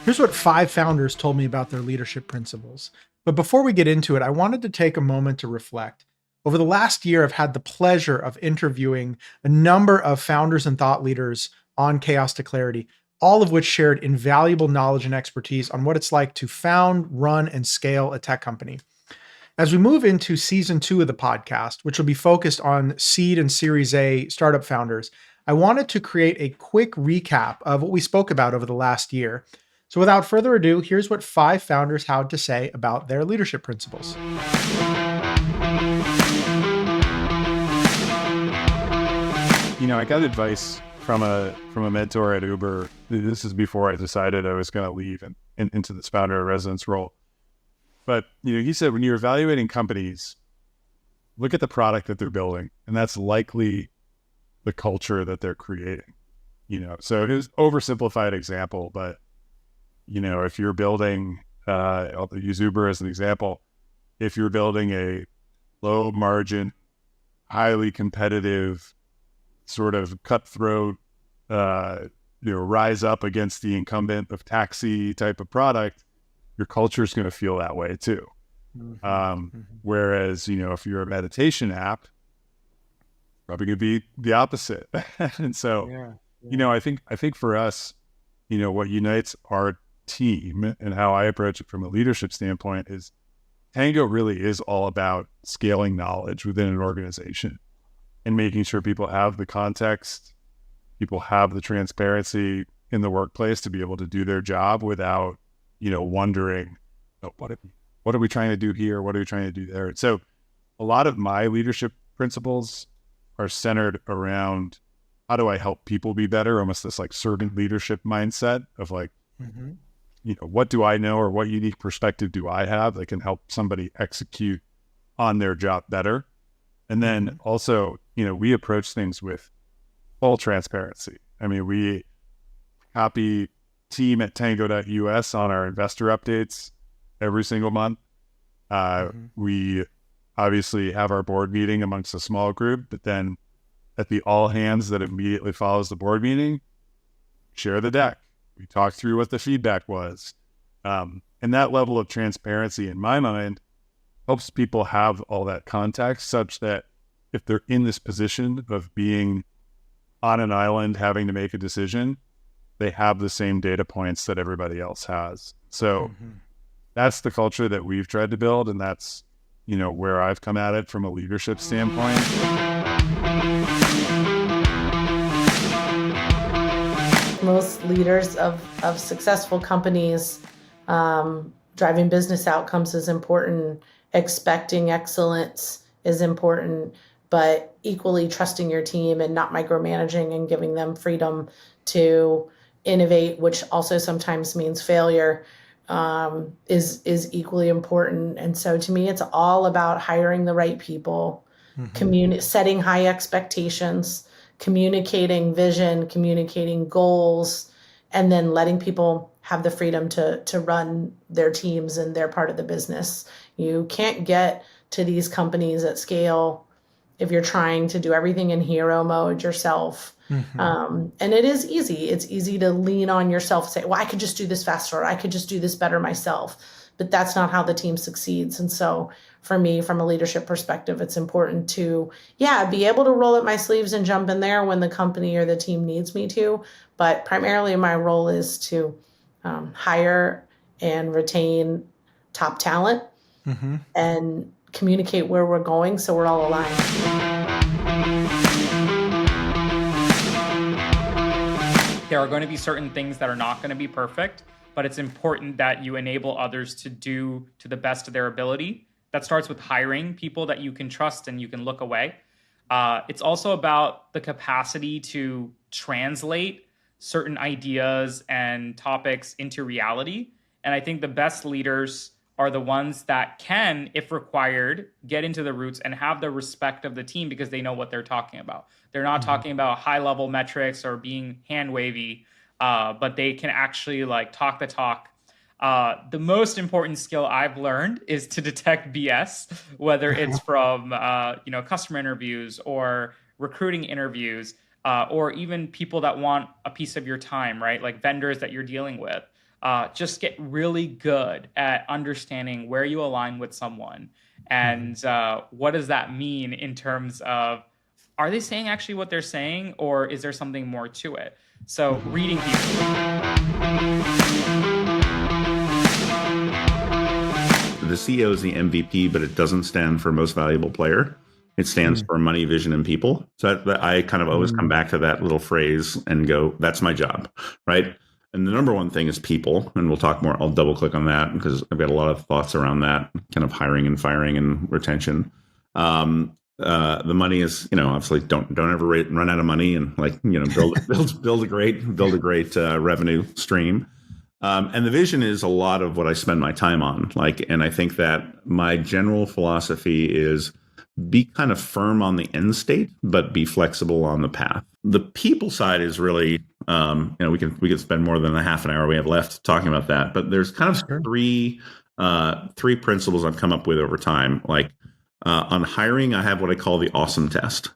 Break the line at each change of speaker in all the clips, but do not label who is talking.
Here's what 5 founders told me about their leadership principles. But before we get into it, I wanted to take a moment to reflect. Over the last year, I've had the pleasure of interviewing a number of founders and thought leaders on Chaos to Clarity, all of which shared invaluable knowledge and expertise on what it's like to found, run, and scale a tech company. As we move into season 2 of the podcast, which will be focused on seed and Series A startup founders, I wanted to create a quick recap of what we spoke about over the last year. So without further ado, here's what 5 founders had to say about their leadership principles.
I got advice from a mentor at Uber. This is before I decided I was going to leave and into this founder in residence role. But he said, when you're evaluating companies, look at the product that they're building, and that's likely the culture that they're creating. So it was oversimplified example, but if you're building, I'll use Uber as an example. If you're building a low margin, highly competitive, sort of cutthroat, rise up against the incumbent of taxi type of product, your culture is going to feel that way too. Whereas, if you're a meditation app, probably going to be the opposite. And so, I think for us, what unites our team and how I approach it from a leadership standpoint is Tango really is all about scaling knowledge within an organization and making sure people have the context, people have the transparency in the workplace to be able to do their job without, wondering, what are we trying to do here? What are we trying to do there? And so a lot of my leadership principles are centered around how do I help people be better? Almost this like servant leadership mindset of like, what do I know or what unique perspective do I have that can help somebody execute on their job better? And then also, we approach things with full transparency. I mean, we copy team at tango.us on our investor updates every single month. We obviously have our board meeting amongst a small group, but then at the all hands that immediately follows the board meeting, share the deck. We talk through what the feedback was. And that level of transparency in my mind helps people have all that context such that if they're in this position of being on an island, having to make a decision, they have the same data points that everybody else has. So that's the culture that we've tried to build. And that's, where I've come at it from a leadership standpoint.
Most leaders of successful companies, driving business outcomes is important. Expecting excellence is important, but equally trusting your team and not micromanaging and giving them freedom to innovate, which also sometimes means failure, is equally important. And so to me, it's all about hiring the right people, setting high expectations, communicating vision, communicating goals, and then letting people have the freedom to run their teams and their part of the business. You can't get to these companies at scale if you're trying to do everything in hero mode yourself. And it is easy. It's easy to lean on yourself and say, well, I could just do this faster, or I could just do this better myself. But that's not how the team succeeds. And so for me, from a leadership perspective, it's important to, be able to roll up my sleeves and jump in there when the company or the team needs me to. But primarily my role is to hire and retain top talent and communicate where we're going so we're all aligned.
There are going to be certain things that are not going to be perfect, but it's important that you enable others to do to the best of their ability. That starts with hiring people that you can trust and you can look away. It's also about the capacity to translate certain ideas and topics into reality. And I think the best leaders are the ones that can, if required, get into the roots and have the respect of the team because they know what they're talking about. They're not talking about high-level metrics or being hand-wavy, but they can actually talk the talk. The most important skill I've learned is to detect BS, whether it's from customer interviews or recruiting interviews, or even people that want a piece of your time, right? Like vendors that you're dealing with. just get really good at understanding where you align with someone and what does that mean in terms of, are they saying actually what they're saying, or is there something more to it? So reading people.
The CEO is the MVP, but it doesn't stand for most valuable player. It stands for money, vision, and people. So I kind of always come back to that little phrase and go, that's my job, right? And the number one thing is people. And we'll talk more. I'll double click on that because I've got a lot of thoughts around that, kind of hiring and firing and retention. The money is, obviously don't ever run out of money, and build a great revenue stream. And the vision is a lot of what I spend my time on. And I think that my general philosophy is be kind of firm on the end state, but be flexible on the path. The people side is really, we can spend more than a half an hour we have left talking about that. But there's kind of three principles I've come up with over time. On hiring, I have what I call the awesome test.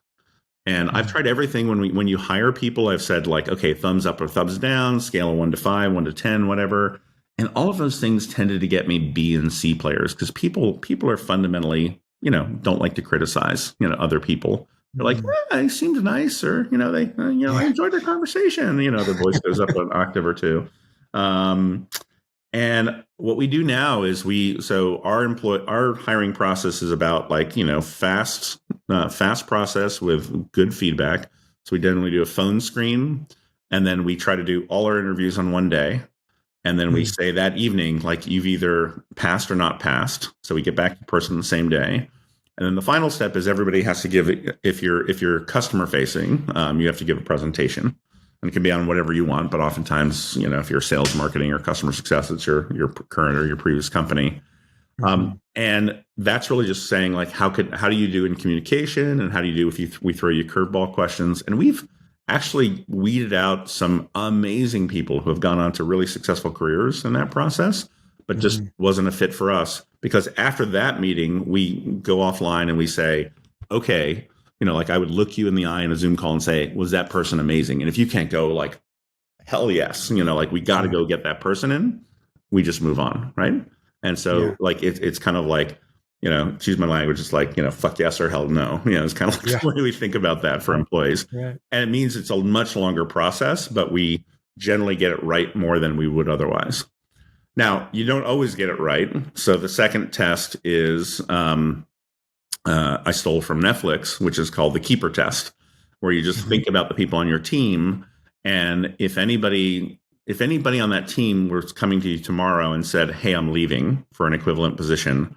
And I've tried everything. When you hire people, I've said okay, thumbs up or thumbs down, scale of 1 to 5, 1 to 10, whatever. And all of those things tended to get me B and C players because people are fundamentally, don't like to criticize, other people. They're like, he seemed nice, or I enjoyed their conversation. Their voice goes up an octave or two. And what we do now is our hiring process is about fast process with good feedback. So we generally do a phone screen, and then we try to do all our interviews on one day. And then we say that evening, you've either passed or not passed. So we get back to the person the same day. And then the final step is everybody has to give, if you're customer facing, you have to give a presentation. And it can be on whatever you want, but oftentimes, if you're sales, marketing, or customer success, it's your current or your previous company. And that's really just saying how do you do in communication, and how do you do if we throw you curveball questions? And we've actually weeded out some amazing people who have gone on to really successful careers in that process, but just wasn't a fit for us. Because after that meeting, we go offline and we say, okay, I would look you in the eye in a Zoom call and say, was that person amazing? And if you can't go hell yes, we got to go get that person in, we just move on. Right. And so it's kind of excuse my language, it's fuck yes or hell no. It's kind of the way we think about that for employees. Right. And it means it's a much longer process, but we generally get it right more than we would otherwise. Now, you don't always get it right. So the second test is, I stole from Netflix, which is called the keeper test, where you just think about the people on your team. And if anybody on that team was coming to you tomorrow and said, hey, I'm leaving for an equivalent position,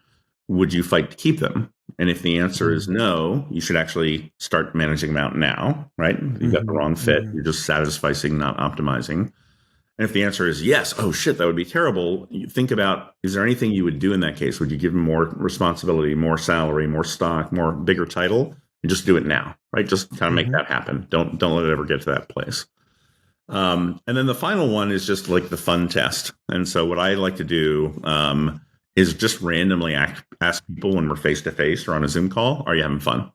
would you fight to keep them? And if the answer is no, you should actually start managing them out now, right? You've got the wrong fit. You're just satisficing, not optimizing. And if the answer is yes, oh shit, that would be terrible. You think about, is there anything you would do in that case? Would you give them more responsibility, more salary, more stock, more bigger title? And just do it now, right? Just kind of make that happen. Don't let it ever get to that place. And then the final one is just the fun test. And so what I like to do is just randomly ask people when we're face to face or on a Zoom call, are you having fun?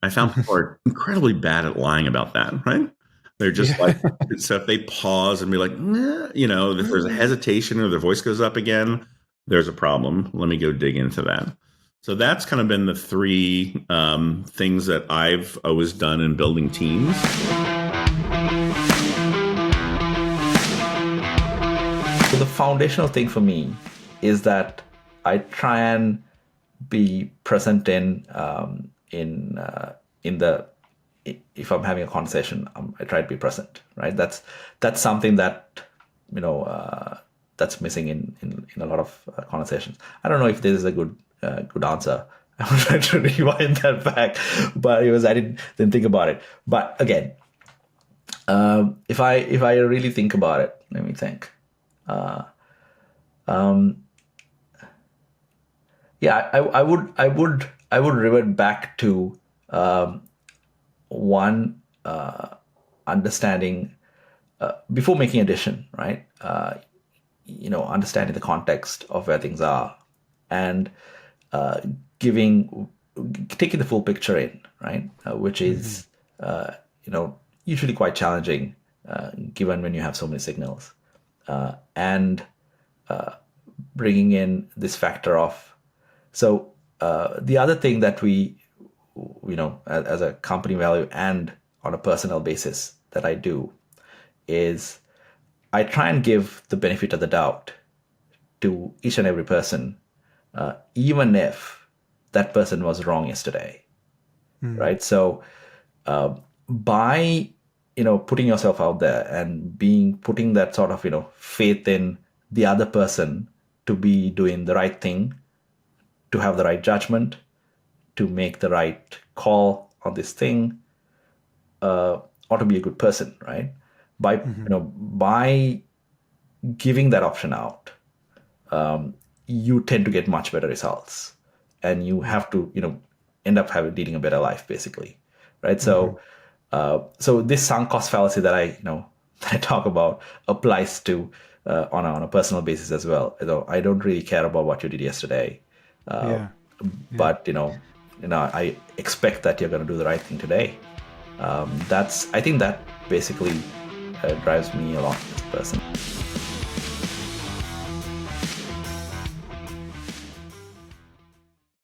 I found people are incredibly bad at lying about that, right? They're just so if they pause and be like, nah, if there's a hesitation or their voice goes up again, there's a problem. Let me go dig into that. So that's kind of been the three things that I've always done in building teams.
So the foundational thing for me is that I try and be present in the, if I'm having a conversation, I try to be present, right? That's something that, that's missing in a lot of conversations. I don't know if this is a good answer. I'm trying to rewind that back, but I didn't think about it. But again, if I really think about it, let me think. I would revert back to one understanding before making a decision, right? Understanding the context of where things are, and taking the full picture in, right? Which is usually quite challenging given when you have so many signals. and bringing in this factor of, so the other thing that we, as a company value and on a personal basis that I do is I try and give the benefit of the doubt to each and every person, even if that person was wrong yesterday, right? So by putting yourself out there and putting that sort of faith in the other person to be doing the right thing, to have the right judgment, to make the right call on this thing, or to be a good person, right? By giving that option out, you tend to get much better results, and you have to end up leading a better life, basically, right? So this sunk cost fallacy that I talk about applies to on a personal basis as well. I don't really care about what you did yesterday, but I expect that you're going to do the right thing today. I think that basically drives me a lot as a person.